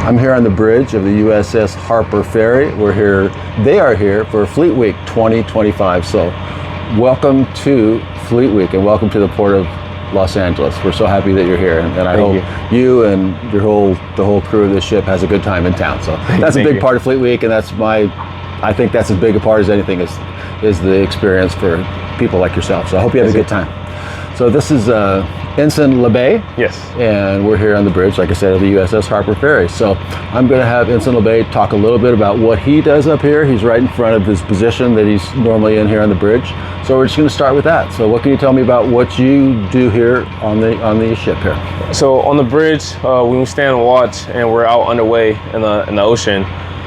I'm here on the bridge of the USS Harper Ferry. They are here for Fleet Week 2025. So welcome to Fleet Week and welcome to the Port of Los Angeles. We're so happy that you're here, and I hope you and the whole crew of this ship has a good time in town. So that's a big part of Fleet Week, and I think that's as big a part as anything is the experience for people like yourself. So I hope you have a good time. So this is Ensign LeBay. Yes. And we're here on the bridge, like I said, of the USS Harper Ferry. So I'm going to have Ensign LeBay talk a little bit about what he does up here. He's right in front of his position that he's normally in here on the bridge. So we're just going to start with that. So what can you tell me about what you do here on the ship here? So on the bridge, when we stand and watch and we're out underway in the ocean,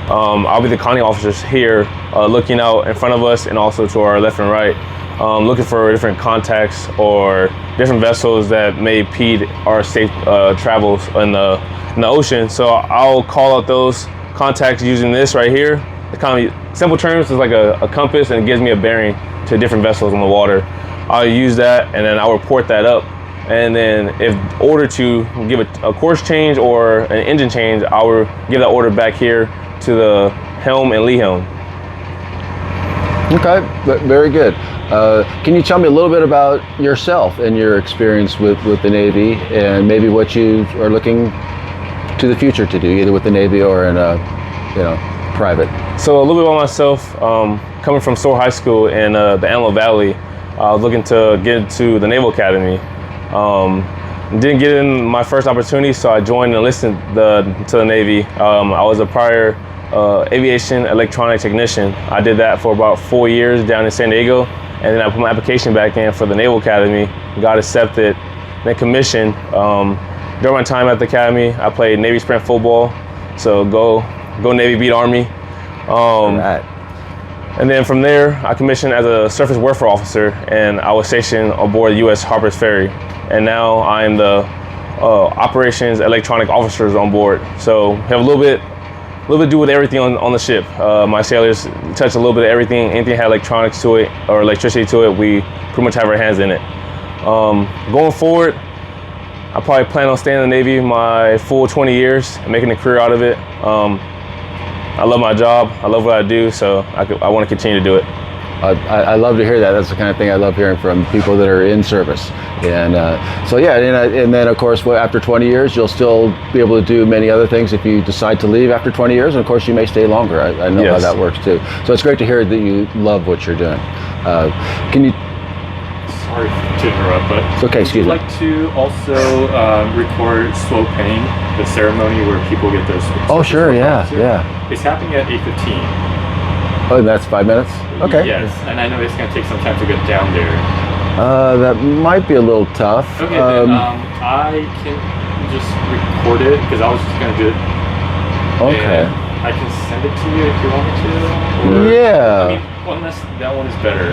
I'll be the conning officers here, looking out in front of us and also to our left and right, looking for different contacts or different vessels that may impede our safe travels in the ocean. So I'll call out those contacts using this right here. The kind of simple terms is like a compass, and it gives me a bearing to different vessels on the water. I'll use that, and then I'll report that up. And then if ordered to give a course change or an engine change, I will give that order back here to the helm and lee helm. Okay, very good. Can you tell me a little bit about yourself and your experience with the Navy, and maybe what you are looking to the future to do, either with the Navy or in private? So a little bit about myself. Coming from Soar High School in the Antelope Valley, I was looking to get into the Naval Academy. Didn't get in my first opportunity, so I joined and enlisted to the Navy. I was a prior aviation electronic technician. I did that for about 4 years down in San Diego, and then I put my application back in for the Naval Academy, got accepted, then commissioned. During my time at the Academy, I played Navy Sprint football, so go Navy, beat Army. Right. And then from there, I commissioned as a surface warfare officer, and I was stationed aboard USS Harpers Ferry. And now I'm the operations electronic officers on board. So have a little bit to do with everything on the ship. My sailors touch a little bit of everything. Anything had electronics to it or electricity to it, we pretty much have our hands in it. Going forward, I probably plan on staying in the Navy my full 20 years and making a career out of it. I love my job. I love what I do, so I want to continue to do it. I love to hear that. That's the kind of thing I love hearing from people that are in service. And so yeah, and then of course, after 20 years, you'll still be able to do many other things if you decide to leave after 20 years. And of course, you may stay longer. I know how that works too. So it's great to hear that you love what you're doing. Can you? Sorry to interrupt, but it's okay. Excuse me. Would you like to also record slow penning, the ceremony where people get those? Oh sure, yeah. It's happening at 8:15. Oh, that's 5 minutes? Okay. Yes, and I know it's going to take some time to get down there. That might be a little tough. Okay, then I can just record it because I was just going to do it. Okay. And I can send it to you if you want me to. Or, yeah. I mean, unless that one is better.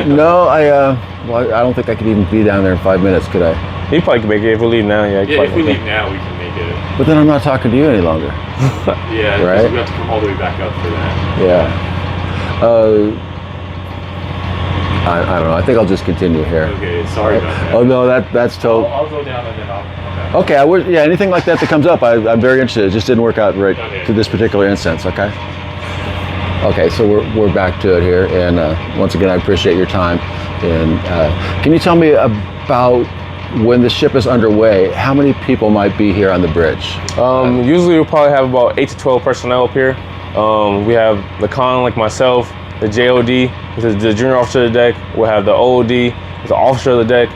No, I don't think I could even be down there in 5 minutes, could I? You probably can make it if we leave now. Yeah, if we leave now, we can make it. But then I'm not talking to you any longer. Yeah, right? We have to come all the way back up for that. Yeah. I don't know. I think I'll just continue here. Okay, sorry about that. Oh no, that's total. I'll go down and then I'll come back. Okay, anything like that comes up, I'm very interested. It just didn't work out right to this particular instance. Okay. Okay, so we're back to it here, and once again, I appreciate your time. And can you tell me about when the ship is underway, how many people might be here on the bridge? Usually we'll probably have about 8 to 12 personnel up here. We have the con, like myself, the JOD, which is the junior officer of the deck. We'll have the OOD, the officer of the deck.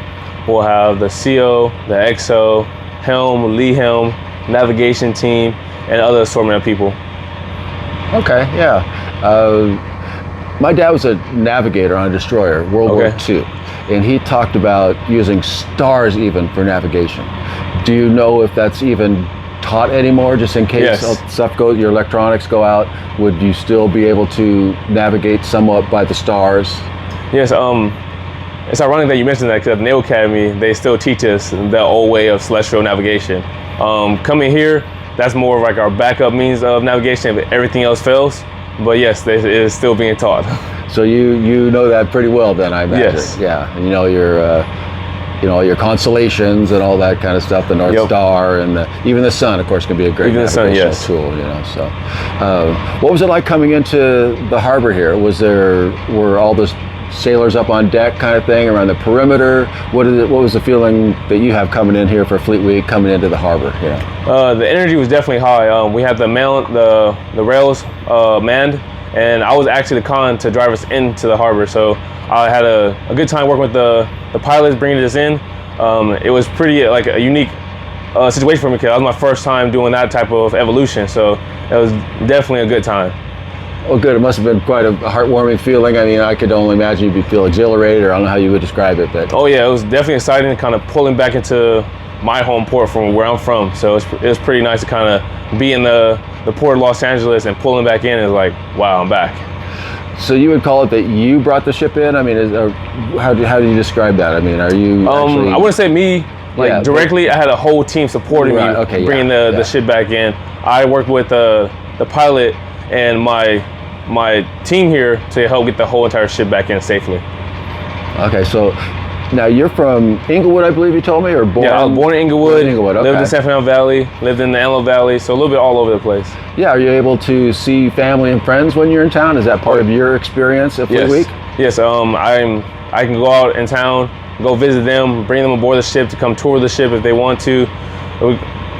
We'll have the CO, the XO, helm, lee helm, navigation team, and other assortment of people. Okay, yeah. My dad was a navigator on a destroyer, World War II, and he talked about using stars even for navigation. Do you know if that's even taught anymore, just in case stuff goes, your electronics go out? Would you still be able to navigate somewhat by the stars? Yes, it's ironic that you mentioned that, because at the Naval Academy, they still teach us the old way of celestial navigation. Coming here, that's more of like our backup means of navigation if everything else fails. But yes, it is still being taught. So you know that pretty well then, I imagine. Yes. Yeah, you know your your constellations and all that kind of stuff, the North Yep. Star, and even the sun, of course, can be a great Even the sun, navigational yes. tool. So, what was it like coming into the harbor here? Were all the sailors up on deck, kind of thing, around the perimeter? What was the feeling that you have coming in here for Fleet Week, coming into the harbor? The energy was definitely high. We had the rails manned, and I was actually the con to drive us into the harbor. So I had a good time working with the pilots bringing us in. It was pretty like a unique situation for me because that was my first time doing that type of evolution. So it was definitely a good time. Oh, good. It must have been quite a heartwarming feeling. I mean, I could only imagine you'd feel exhilarated, or I don't know how you would describe it, but. Oh yeah, it was definitely exciting, kind of pulling back into my home port from where I'm from. So it was pretty nice to kind of be in the port of Los Angeles and pulling back in. Is like, wow, I'm back. So you would call it that you brought the ship in? I mean, how do you describe that? I mean, are you actually... I wouldn't say me directly. I had a whole team supporting me, bringing the ship back in. I worked with the pilot and my team here to help get the whole entire ship back in safely. Okay, so now you're from Inglewood, I believe you told me, or born? Yeah, I was born in Inglewood. Okay. Lived in San Fernando Valley. Lived in the Antelope Valley. So a little bit all over the place. Yeah, are you able to see family and friends when you're in town? Is that part of your experience at Fleet Week? Yes. I can go out in town, go visit them, bring them aboard the ship to come tour the ship if they want to.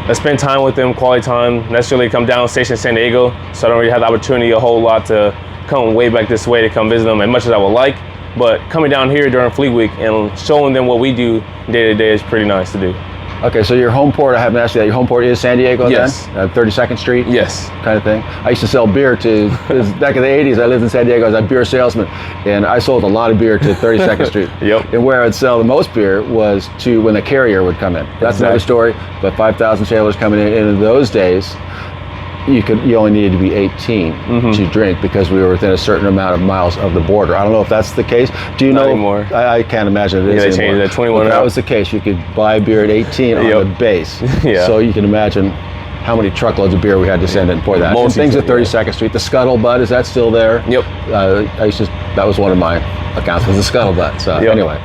I spend time with them, quality time. Necessarily come down station San Diego, so I don't really have the opportunity a whole lot to come way back this way to come visit them as much as I would like. But coming down here during Fleet Week and showing them what we do day to day is pretty nice to do. Okay, so your home port, I haven't asked you that, your home port is San Diego Yes. then? 32nd Street? Yes. Kind of thing. I used to sell beer to, back in the 80s, I lived in San Diego, I was a beer salesman, and I sold a lot of beer to 32nd Streit. Yep. And where I'd sell the most beer was to when the carrier would come in. That's another story, but 5,000 sailors coming in. And in those days, you only needed to be 18 to drink because we were within a certain amount of miles of the border. I don't know if that's the case. Do you Not know? anymore. I can't imagine it is they anymore. changed it, 21 If that now. was the case, you could buy beer at 18 on the base. Yeah. So you can imagine how many truckloads of beer we had to send in for that. And things at 32nd Street. The Scuttlebutt, is that still there? Yep. That was one of my accounts, was the Scuttlebutt. So anyway,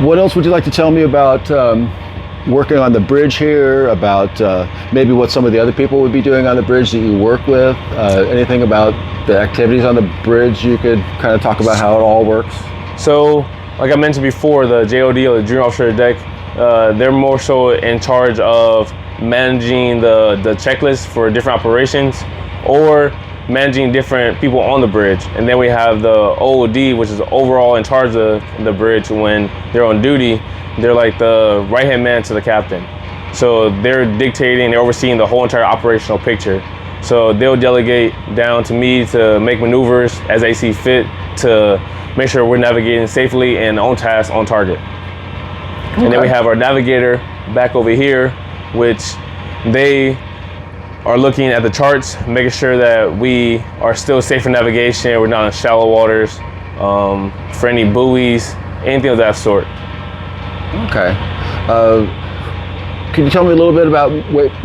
what else would you like to tell me about working on the bridge here, about maybe what some of the other people would be doing on the bridge that you work with? Anything about the activities on the bridge you could kind of talk about how it all works? So, like I mentioned before, the JOD, or the Junior Officer Deck, they're more so in charge of managing the checklist for different operations or managing different people on the bridge. And then we have the OOD, which is overall in charge of the bridge when they're on duty. They're like the right-hand man to the captain. So they're dictating, they're overseeing the whole entire operational picture. So they'll delegate down to me to make maneuvers as they see fit to make sure we're navigating safely and on task, on target. Okay. And then we have our navigator back over here, which they are looking at the charts, making sure that we are still safe for navigation, we're not in shallow waters, for any buoys, anything of that sort. Okay. Can you tell me a little bit about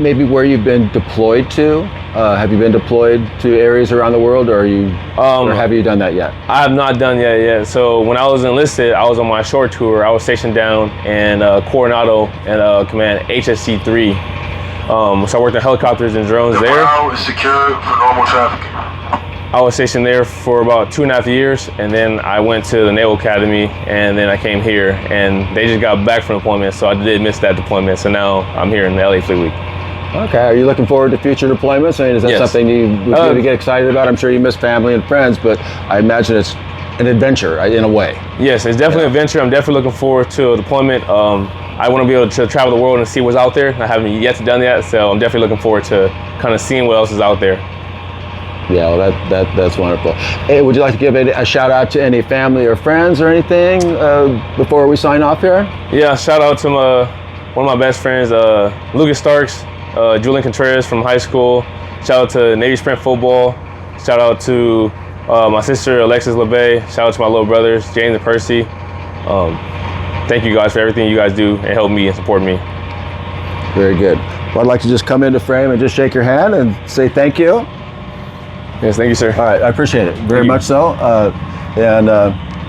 maybe where you've been deployed to? Have you been deployed to areas around the world, or or have you done that yet? I have not done that yet. So when I was enlisted, I was on my short tour. I was stationed down in Coronado and command HSC-3. So I worked on helicopters and drones there. The is secured for normal traffic. I was stationed there for about 2.5 years, and then I went to the Naval Academy, and then I came here, and they just got back from deployment, so I did miss that deployment. So now I'm here in the LA Fleet Week. Okay, are you looking forward to future deployments? I mean, is that something you would really get excited about? I'm sure you miss family and friends, but I imagine it's an adventure in a way. Yes, it's definitely an adventure. I'm definitely looking forward to a deployment. I want to be able to travel the world and see what's out there. I haven't yet done that, so I'm definitely looking forward to kind of seeing what else is out there. Yeah, well, that's wonderful. Hey, would you like to give a shout out to any family or friends or anything before we sign off here? Yeah, shout out to one of my best friends, Lucas Starks, Julian Contreras from high school. Shout out to Navy Sprint Football. Shout out to my sister, Alexis LeBay. Shout out to my little brothers, James and Percy. Thank you guys for everything you guys do and help me and support me. Very good. Well, I'd like to just come into frame and just shake your hand and say thank you. Yes, thank you, sir. All right, I appreciate it very much so.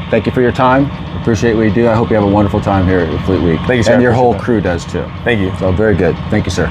thank you for your time. Appreciate what you do. I hope you have a wonderful time here at Fleet Week. Thank you, sir. And your I whole appreciate crew does too. Thank you. So very good. Thank you, sir.